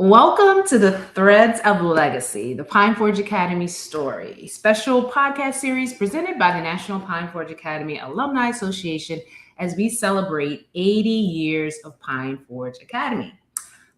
Welcome to the Threads of Legacy, the Pine Forge Academy story, a special podcast series presented by the National Pine Forge Academy Alumni Association as we celebrate 80 years of Pine Forge Academy.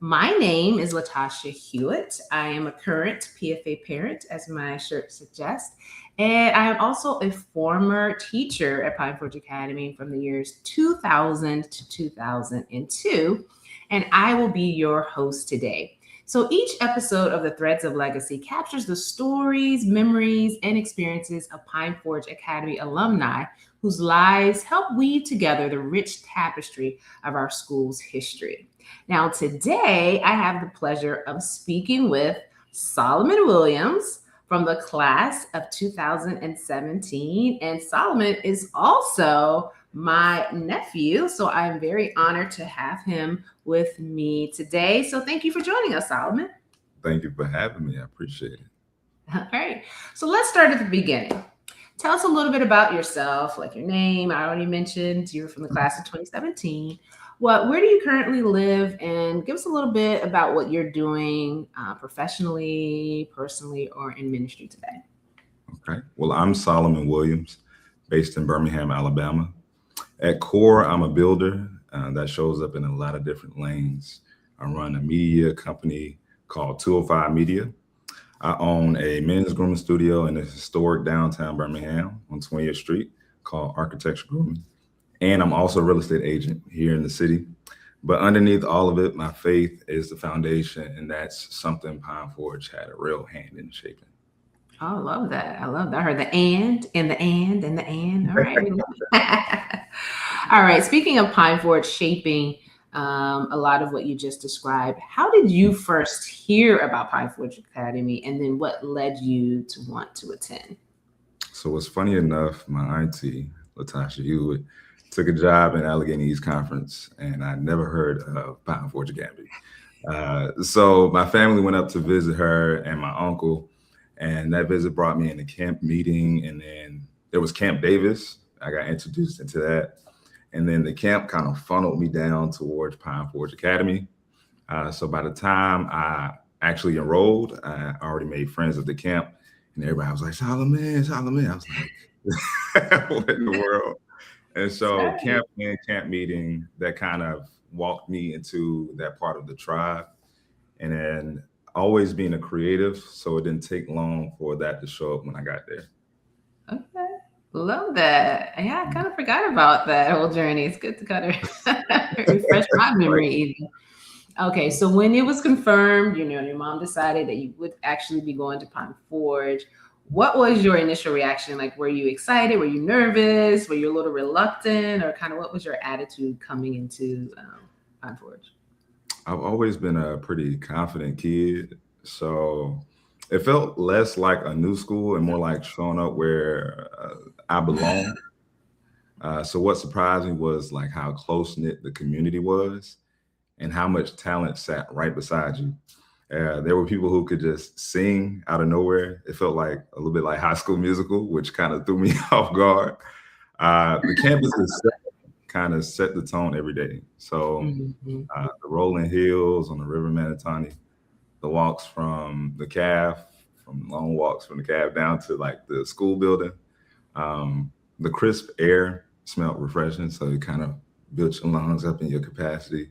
My name is L'Tasha Hewitt. I am a current PFA parent, as my shirt suggests, and I am also a former teacher at Pine Forge Academy from the years 2000 to 2002. And I will be your host today. So each episode of the Threads of Legacy captures the stories, memories, and experiences of Pine Forge Academy alumni whose lives help weave together the rich tapestry of our school's history. Now, today, I have the pleasure of speaking with Solomon Williams from the class of 2017. And Solomon is also my nephew, so I'm very honored to have him with me today. So thank you for joining us, Solomon. Thank you for having me. I appreciate it. All right. So let's start at the beginning. Tell us a little bit about yourself, like your name. I already mentioned you're from the class of 2017. Where do you currently live? And give us a little bit about what you're doing professionally, personally, or in ministry today. Okay. Well, I'm Solomon Williams, based in Birmingham, Alabama. At core, I'm a builder that shows up in a lot of different lanes. I run a media company called 205 Media. I own a men's grooming studio in the historic downtown Birmingham on 20th Street called Architecture Grooming. And I'm also a real estate agent here in the city. But underneath all of it, my faith is the foundation, and that's something Pine Forge had a real hand in shaping. Oh, I love that. I love that. I heard the and and the and the and. All right. We love it. All right. Speaking of Pine Forge shaping a lot of what you just described, how did you first hear about Pine Forge Academy, and then what led you to want to attend? So it's funny enough, my auntie, L'Tasha Hewitt, took a job in Allegheny East Conference, and I never heard of Pine Forge Academy. So my family went up to visit her and my uncle, and that visit brought me in a camp meeting, and then there was Camp Davis. I got introduced into that. And then the camp kind of funneled me down towards Pine Forge Academy. So by the time I actually enrolled, I already made friends at the camp, and everybody was like, Solomon, Solomon. I was like, what in the world? And so camp and camp meeting, that kind of walked me into that part of the tribe. And then always being a creative, so it didn't take long for that to show up when I got there. Okay. Love that. Yeah, I kind of forgot about that whole journey. It's good to kind of refresh my memory even. Okay, so when it was confirmed, your mom decided that you would actually be going to Pine Forge. What was your initial reaction? Like, were you excited? Were you nervous? Were you a little reluctant? Or kind of what was your attitude coming into Pine Forge? I've always been a pretty confident kid, so it felt less like a new school and more like showing up where I belong. So what surprised me was like how close-knit the community was and how much talent sat right beside you. There were people who could just sing out of nowhere. It felt like a little bit like High School Musical, which kind of threw me off guard. The campus itself kind of set the tone every day. So the rolling hills on the River Manatee, the walks from the caf, from long walks from the caf down to like the school building. The crisp air smelled refreshing, so it kind of built your lungs up in your capacity.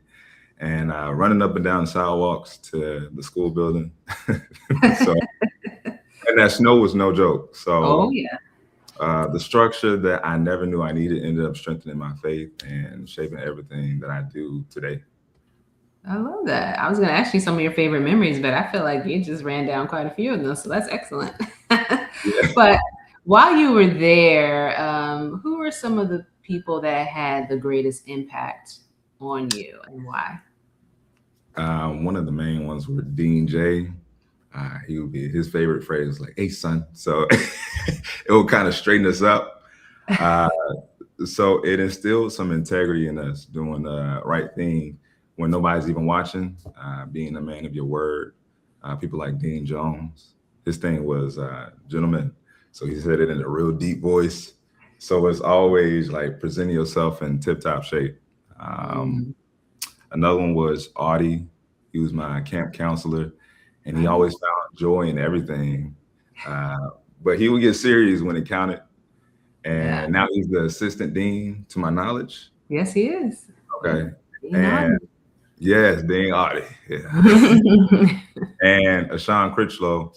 And running up and down the sidewalks to the school building. So, and that snow was no joke. So the structure that I never knew I needed ended up strengthening my faith and shaping everything that I do today. I love that. I was going to ask you some of your favorite memories, but I feel like you just ran down quite a few of them, so that's excellent. But while you were there, who were some of the people that had the greatest impact on you, and why? One of the main ones were Dean J. He would be, his favorite phrase was like, "Hey, son." So it would kind of straighten us up. So it instilled some integrity in us, doing the right thing when nobody's even watching, being a man of your word. People like Dean Jones, his thing was gentlemen. So he said it in a real deep voice. So it's always like presenting yourself in tip-top shape. Another one was Audie. He was my camp counselor, and he always found joy in everything. Uh, but he would get serious when it counted. Yeah. And now he's the assistant dean, to my knowledge. Yes, he is. Yeah. Okay, You know. and yes, Dean Audie. Yeah. And Ashawn Critchlow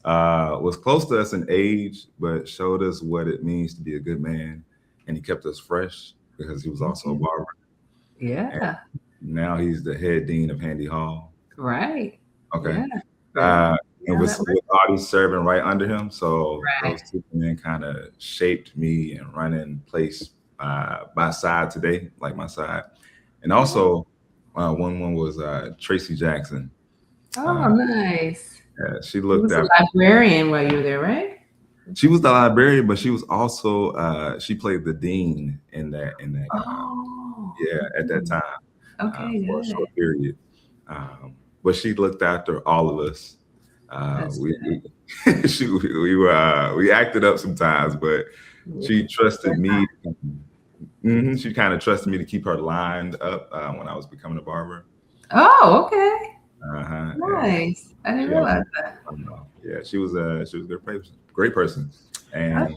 was close to us in age, but showed us what it means to be a good man, and he kept us fresh because he was also a barber. And Yeah. now he's the head dean of Handy Hall. Right. Okay. Yeah. Right. And Yeah, that with Audie serving right under him. So right. those two men kind of shaped me and running place by side today, like my side. And also, one was Tracy Jackson. Oh, nice. She He looked was a after. librarian while you were there, right? She was the librarian, but she was also she played the dean in that Oh. at that time Okay, for a good. short period. But she looked after all of us. That's We good. we acted up sometimes, but she trusted me. She kind of trusted me to keep her lined up when I was becoming a barber. Oh, okay. Uh-huh. Nice. I didn't She had realize me. that. Yeah, she was a great person. And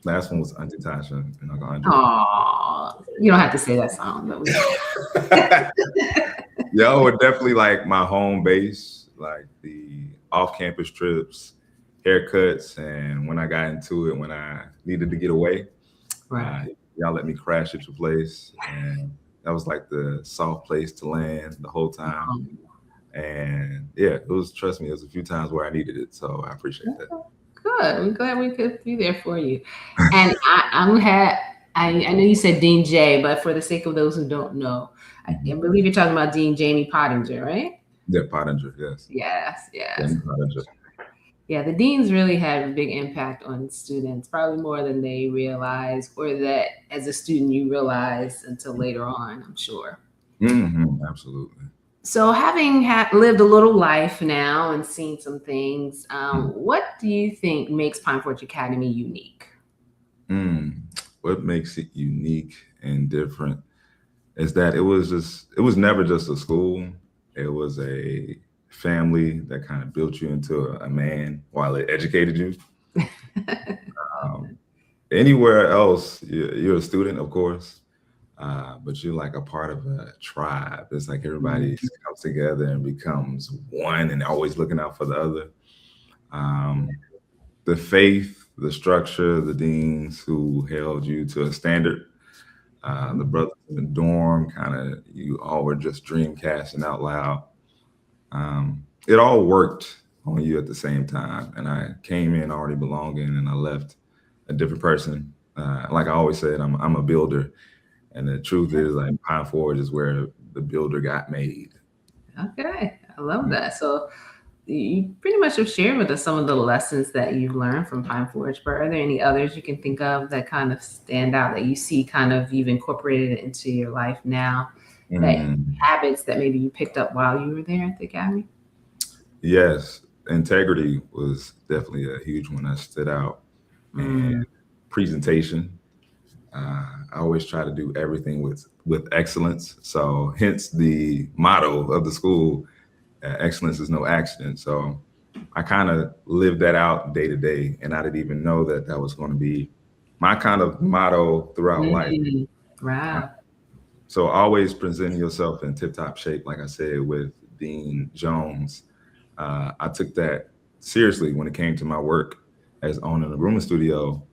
last one was Auntie Tasha and Uncle Andre. Oh, you don't have to say that song, but we. Y'all were definitely like my home base, like the off-campus trips, haircuts, and when I got into it, when I needed to get away, Right. y'all let me crash at your place, and that was like the soft place to land the whole time. And yeah, it was, trust me, it was a few times where I needed it, so I appreciate that. Good. We're glad we could be there for you. And I know you said Dean J, but for the sake of those who don't know, I believe you're talking about Dean Jamie Pottinger, right? Yeah, Pottinger, yes. Yes, yes. Jamie Pottinger. Yeah, the deans really had a big impact on students, probably more than they realize, or that as a student you realize until later on, I'm sure. Absolutely. So, having lived a little life now and seen some things, what do you think makes Pine Forge Academy unique? What makes it unique and different is that it was never just a school. It was a family that kind of built you into a man while it educated you. Anywhere else, you're a student, of course, but you're like a part of a tribe. It's like everybody comes together and becomes one and always looking out for the other. The faith, the structure, the deans who held you to a standard, the brothers in the dorm, kind of, you all were just dream casting out loud. It all worked on you at the same time. And I came in already belonging and I left a different person. Like I always said, I'm a builder. And the truth is, like, Pine Forge is where the builder got made. Okay, I love that. So, you pretty much have shared with us some of the lessons that you've learned from Pine Forge, but are there any others you can think of that kind of stand out that you see kind of you've incorporated into your life now, that habits that maybe you picked up while you were there at the academy? Yes, integrity was definitely a huge one that stood out. And presentation. I always try to do everything with excellence. So hence the motto of the school, excellence is no accident. So I kind of lived that out day to day, and I didn't even know that that was going to be my kind of motto throughout life. Wow. So always presenting yourself in tip-top shape, like I said, with Dean Jones. I took that seriously when it came to my work as owning a grooming studio.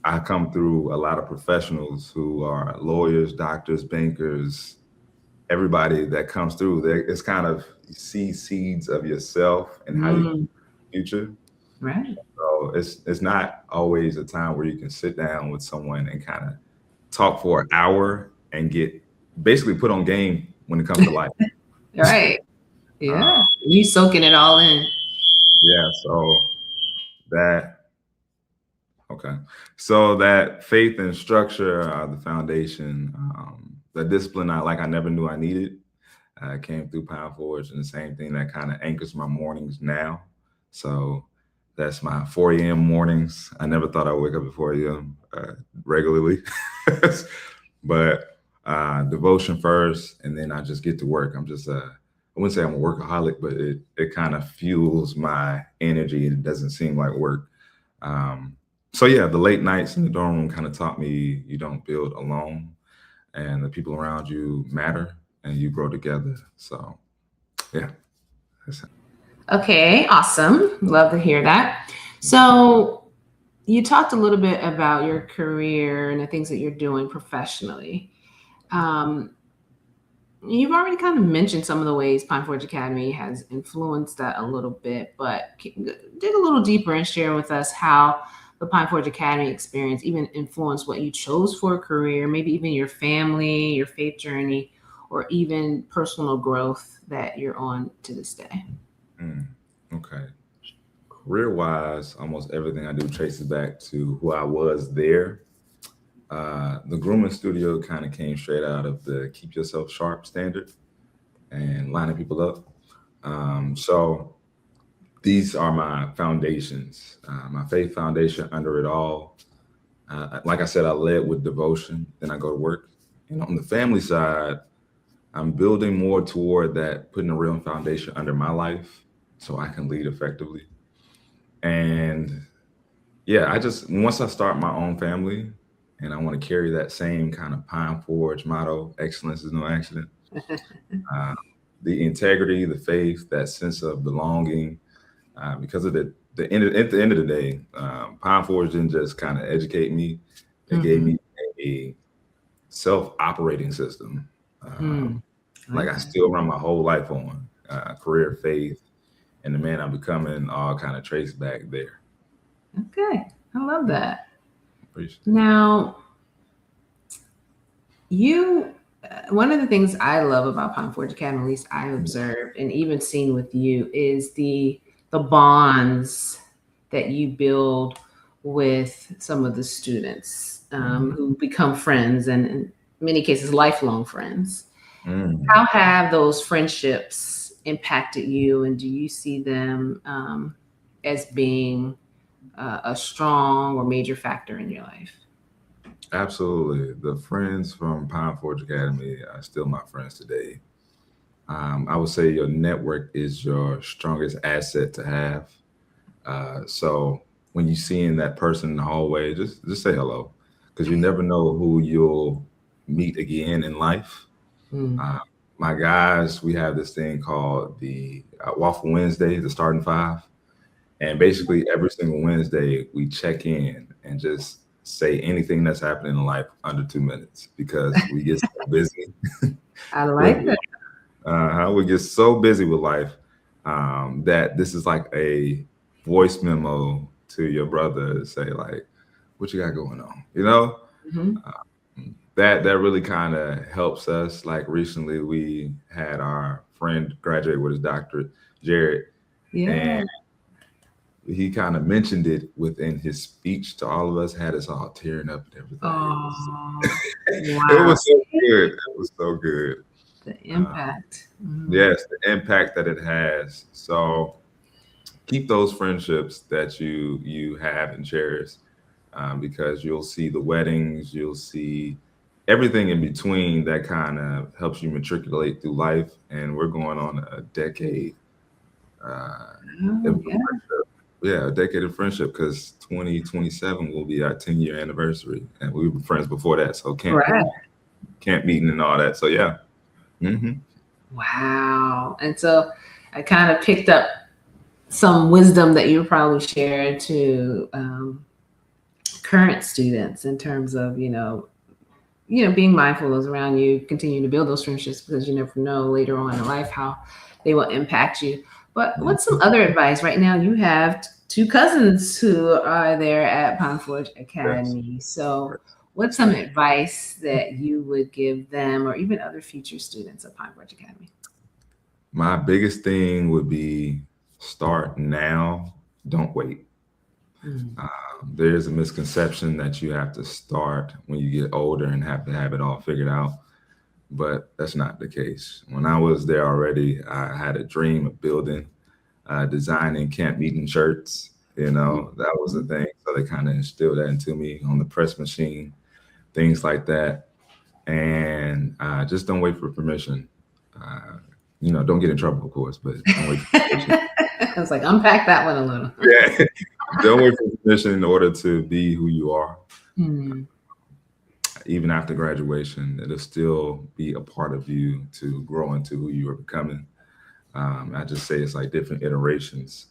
I come through a lot of professionals who are lawyers, doctors, bankers, everybody that comes through there. It's kind of, you see seeds of yourself and how you future. Right. So it's not always a time where you can sit down with someone and kind of talk for an hour and get basically put on game when it comes to life. Right. Yeah. You soaking it all in. Yeah. So that, okay. So that faith and structure are the foundation. The discipline I never knew I needed. Came through Pine Forge, and the same thing that kind of anchors my mornings now. So that's my 4 a.m. mornings. I never thought I'd wake up at 4 a.m. Regularly, but devotion first, and then I just get to work. I'm just I wouldn't say I'm a workaholic, but it kind of fuels my energy. It doesn't seem like work. Um, so yeah, the late nights in the dorm room kind of taught me you don't build alone, and the people around you matter, and you grow together. So yeah, that's it. Okay, awesome. Love to hear that. So, you talked a little bit about your career and the things that you're doing professionally. Um, you've already kind of mentioned some of the ways Pine Forge Academy has influenced that a little bit, but dig a little deeper and share with us how the Pine Forge Academy experience even influenced what you chose for a career, maybe even your family, your faith journey, or even personal growth that you're on to this day. Mm, okay. Career wise, almost everything I do traces back to who I was there. The grooming studio kind of came straight out of the keep yourself sharp standard and lining people up. So these are my foundations, my faith foundation under it all. Like I said, I led with devotion, then I go to work. And on the family side, I'm building more toward that, putting a real foundation under my life so I can lead effectively. And yeah, I just, once I start my own family and I want to carry that same kind of Pine Forge motto, excellence is no accident, uh, the integrity, the faith, that sense of belonging, because of at the end of the day, Pine Forge didn't just kind of educate me; it gave Mm-hmm. me a self-operating system. Mm. I Like like I that. still run my whole life on career, faith, and the man I'm becoming all kind of traced back there. Okay, I love that. Appreciate it. Now, you, one of the things I love about Pine Forge Academy, at least I've observed and even seen with you, is the bonds that you build with some of the students Mhm. who become friends and in many cases lifelong friends. How Mm. have those friendships impacted you, and do you see them as being a strong or major factor in your life? Absolutely. The friends from Pine Forge Academy are still my friends today. I would say your network is your strongest asset to have. So when you seeing that person in the hallway, just say hello, because you never know who you'll meet again in life. Mm. Uh, my guys, we have this thing called the Waffle Wednesday, the starting five, and basically every single Wednesday we check in and just say anything that's happening in life under 2 minutes because we get so busy I with like that. how we get so busy with life, that this is like a voice memo to your brother to say like, what you got going on, you know? Mhm. That really kind of helps us. Like recently we had our friend graduate with his doctorate, Jared, and Yeah. he kind of mentioned it within his speech to all of us, had us all tearing up and everything. Oh, It wow. was so See good. It was so good. the Uh, impact. Mhm. yes, the impact that it has. So keep those friendships that you have and cherish, because you'll see the weddings, you'll see everything in between that kind of helps you matriculate through life. And we're going on a decade. Uh, of Oh, yeah. friendship. Yeah, a decade of friendship because 2027 will be our 10-year anniversary, and we were friends before that. So Right. camp meeting and all that. So yeah. Hmm. Wow. And so I kind of picked up some wisdom that you probably shared to current students in terms of, being mindful of those around you, continue to build those friendships because you never know later on in life how they will impact you. But what's some other advice? Right now, you have two cousins who are there at Pine Forge Yes. Academy. So, what's some advice that you would give them or even other future students of Pine Forge Academy? My biggest thing would be start now. Don't wait. Mm. There's a misconception that you have to start when you get older and have to have it all figured out, but that's not the case. When I was there already, I had a dream of building, designing camp meeting shirts. You know, that was the thing. So they kind of instilled that into me on the press machine, things like that. And just don't wait for permission. Uh, don't get in trouble, of course, but don't wait for permission. I was like, unpack that one a little. Yeah. Don't wait for permission in order to be who you are. Mm. Even after graduation, it'll still be a part of you to grow into who you are becoming. I just say it's like different iterations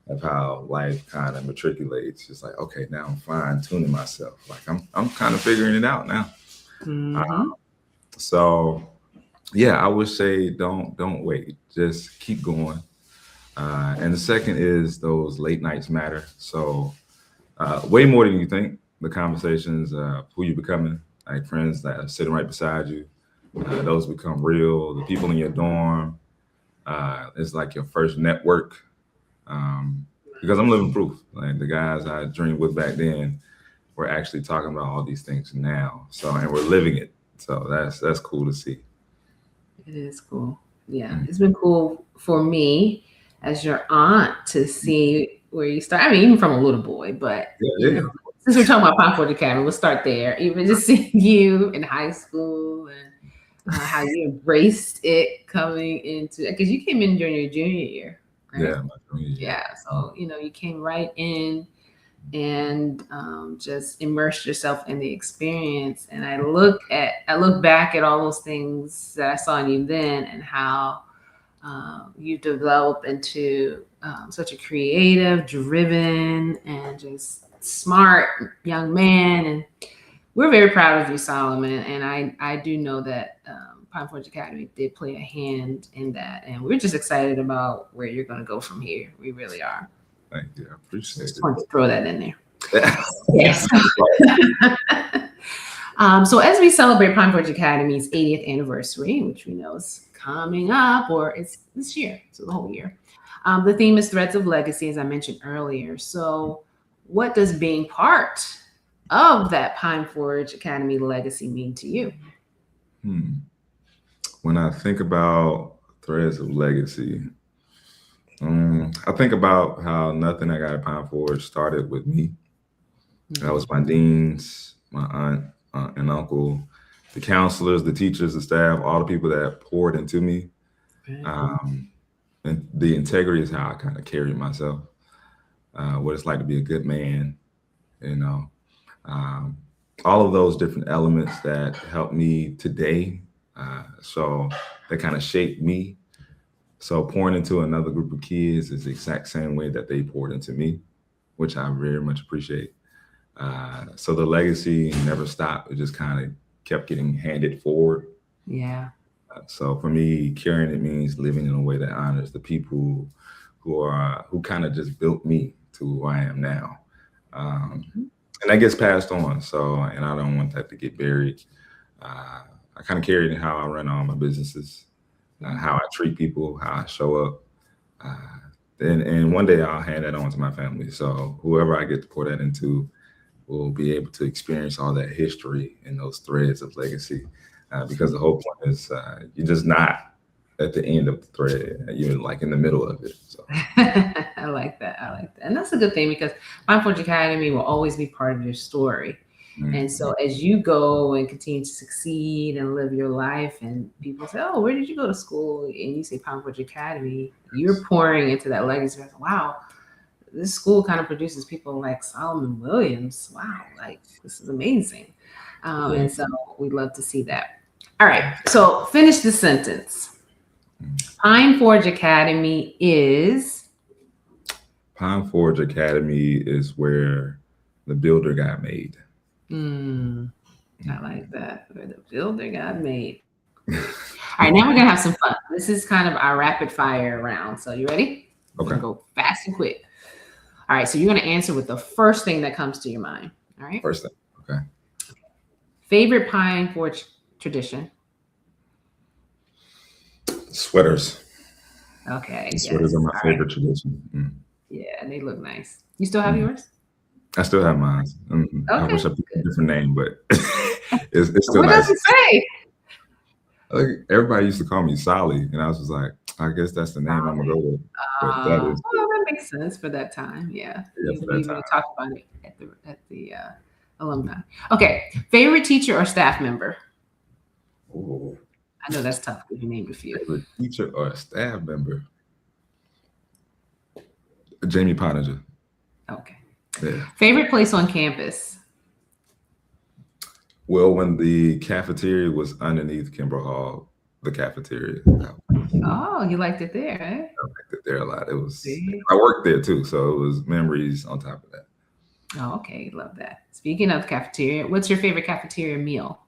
of how life kind of matriculates. It's like, okay, now I'm fine tuning myself. Like I'm kind of figuring it out now. Mm-hmm. So yeah, I would say don't wait. Just keep going. And the second is those late nights matter. So way more than you think. The conversations, who you're becoming, like friends that are sitting right beside you, those become real. The people in your dorm, it's like your first network. Because I'm living proof. Like the guys I dreamed with back then, we're actually talking about all these things now. So and we're living it. So that's cool to see. It is cool. Yeah, Mm. it's been cool for me as your aunt to see where you start. I mean, even from a little boy, but Yeah, yeah. since we're talking about Pine Forge Academy, we'll start there. Even just seeing you in high school and how you embraced it coming into, because you came in during your junior year, right? Yeah, yeah. Yeah. So, you came right in and just immerse yourself in the experience. And I look back at all those things that I saw in you then and how you develop into such a creative, driven, and just smart young man. And we're very proud of you, Solomon. And I do know that Pine Forge Academy did play a hand in that. And we're just excited about where you're going to go from here. We really are. Thank you. I appreciate Just it. wanted to throw that in there. Yes. So as we celebrate Pine Forge Academy's 80th anniversary, which we know is coming up, or it's this year, so the whole year, the theme is Threads of Legacy, as I mentioned earlier. So what does being part of that Pine Forge Academy legacy mean to you? When I think about Threads of Legacy, I think about how nothing I got at Pine Forge started with me. That was my deans, my aunt and uncle, the counselors, the teachers, the staff, all the people that poured into me. And the integrity is how I kind of carried myself, what it's like to be a good man, all of those different elements that help me today. So they kind of shaped me. So pouring into another group of kids is the exact same way that they poured into me, which I very much appreciate. So the legacy never stopped. It just kind of kept getting handed forward. Yeah. So for me, carrying it means living in a way that honors the people who kind of just built me to who I am now. And that gets passed on. So, and I don't want that to get buried. I kind of carry it in how I run all my businesses, how I treat people, how I show up. And one day I'll hand that on to my family. So whoever I get to pour that into will be able to experience all that history and those threads of legacy. Because the whole point is you're just not at the end of the thread. You're like in the middle of it. So. I like that. And that's a good thing because Pine Forge Academy will always be part of your story. Mm-hmm. And so as you go and continue to succeed and live your life and people say, oh, where did you go to school? And you say Pine Forge Academy, you're pouring into that legacy. Wow, this school kind of produces people like Solomon Williams. Wow, like this is amazing. And so we'd love to see that. All right, so finish the sentence. Pine Forge Academy is? Pine Forge Academy is where the builder got made. I like that. Where the builder got made. All right, now we're going to have some fun. This is kind of our rapid fire round. So you ready? Okay. We're going to go fast and quick. All right, so you're going to answer with the first thing that comes to your mind. All right? First thing, okay. Favorite Pine Forge tradition? Sweaters. Okay. Sweaters are my favorite tradition. Yeah, and they look nice. You still have yours? I still have mine. Okay. I wish I picked a different name, but it's still what nice. What does it say? Like, everybody used to call me Solly, and I was just like, I guess that's the name I'm gonna go with. But that makes sense for that time. Yeah, for that time. Talk about it at the alumni. Okay, favorite teacher or staff member? Ooh. I know that's tough if you named a few. Favorite teacher or staff member? Jamie Pottinger. Okay. Yeah. Favorite place on campus? Well, when the cafeteria was underneath Kimbrough Hall, the cafeteria, Oh, you liked it there, eh? I liked it there a lot. It was. See? I worked there too, so it was memories on top of that. Oh, okay. Love that. Speaking of cafeteria, what's your favorite cafeteria meal?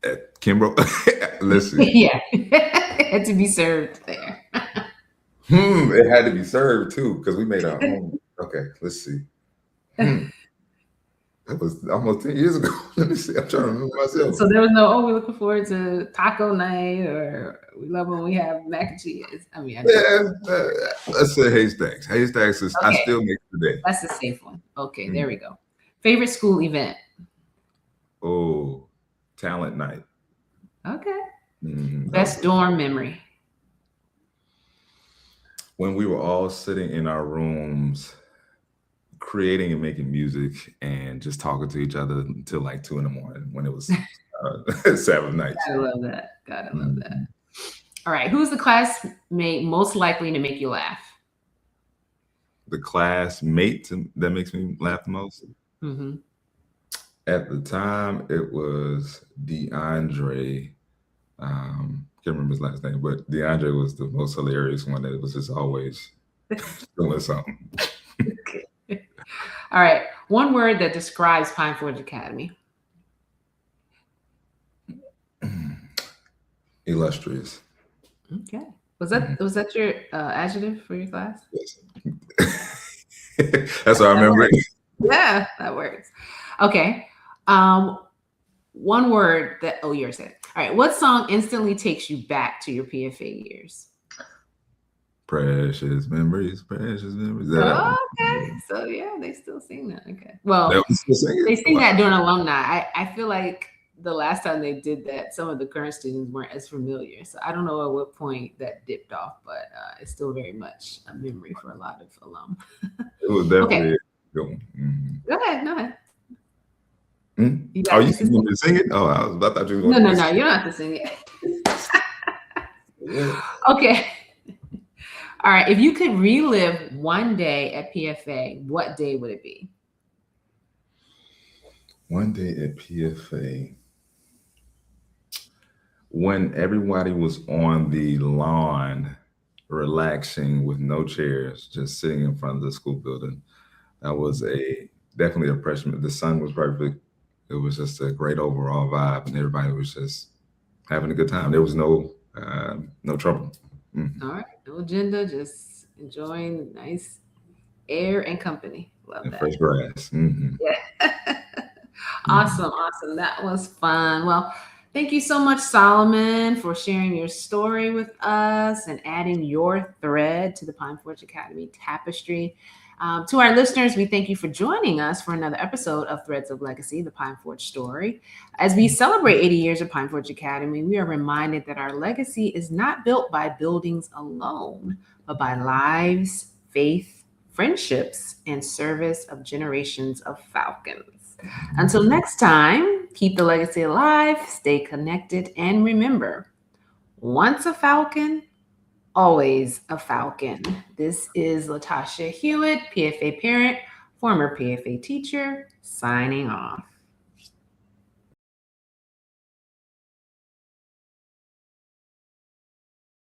At Kimbrough, listen, Yeah. It had to be served there. it had to be served too because we made our own. Okay, let's see. That was almost 10 years ago. Let me see. I'm trying to remember myself. So there was no, oh, we're looking forward to taco night, or we love when we have mac and cheese. I mean, Let's say Haystacks. Haystacks is, I Okay. still make it today. That's a safe one. Okay, there we go. Favorite school event? Oh, talent night. Okay. Best dorm memory? When we were all sitting in our rooms, creating and making music and just talking to each other until like 2 in the morning when it was Sabbath night. Gotta love that. Gotta love that. All right. Who's the classmate most likely to make you laugh? The classmate that makes me laugh the most? Mm-hmm. At the time, it was DeAndre. Can't remember his last name, but DeAndre was the most hilarious one. That was just always doing something. Okay. All right. One word that describes Pine Forge Academy. Illustrious. Okay. Was that your adjective for your class? Yes. That's what I remember it. Yeah, that works. Okay. One word that, oh, yours said. All right. What song instantly takes you back to your PFA years? Precious memories, precious memories. Oh, okay. So yeah, they still sing that. Okay. Well, they sing Wow. that during Alumni. I feel like the last time they did that, some of the current students weren't as familiar. So I don't know at what point that dipped off, but it's still very much a memory for a lot of alum. It was definitely a good one. Mm-hmm. Go ahead. Go ahead. You want me to sing it? Oh, I thought you were going to. No, you don't have to sing it. Okay. All right. If you could relive one day at PFA, what day would it be? One day at PFA, when everybody was on the lawn, relaxing with no chairs, just sitting in front of the school building. That was definitely a freshman. The sun was perfect. It was just a great overall vibe, and everybody was just having a good time. There was no trouble. Mm-hmm. All right, no agenda, just enjoying nice air and company. Love and that. Fresh grass. Mm-hmm. Yeah. Awesome. That was fun. Well, thank you so much, Solomon, for sharing your story with us and adding your thread to the Pine Forge Academy tapestry. To our listeners, we thank you for joining us for another episode of Threads of Legacy, the Pine Forge story. As we celebrate 80 years of Pine Forge Academy, we are reminded that our legacy is not built by buildings alone, but by lives, faith, friendships, and service of generations of Falcons. Until next time, keep the legacy alive, stay connected, and remember, once a Falcon, always a Falcon. This is L'Tasha Hewitt, PFA parent, former PFA teacher, signing off.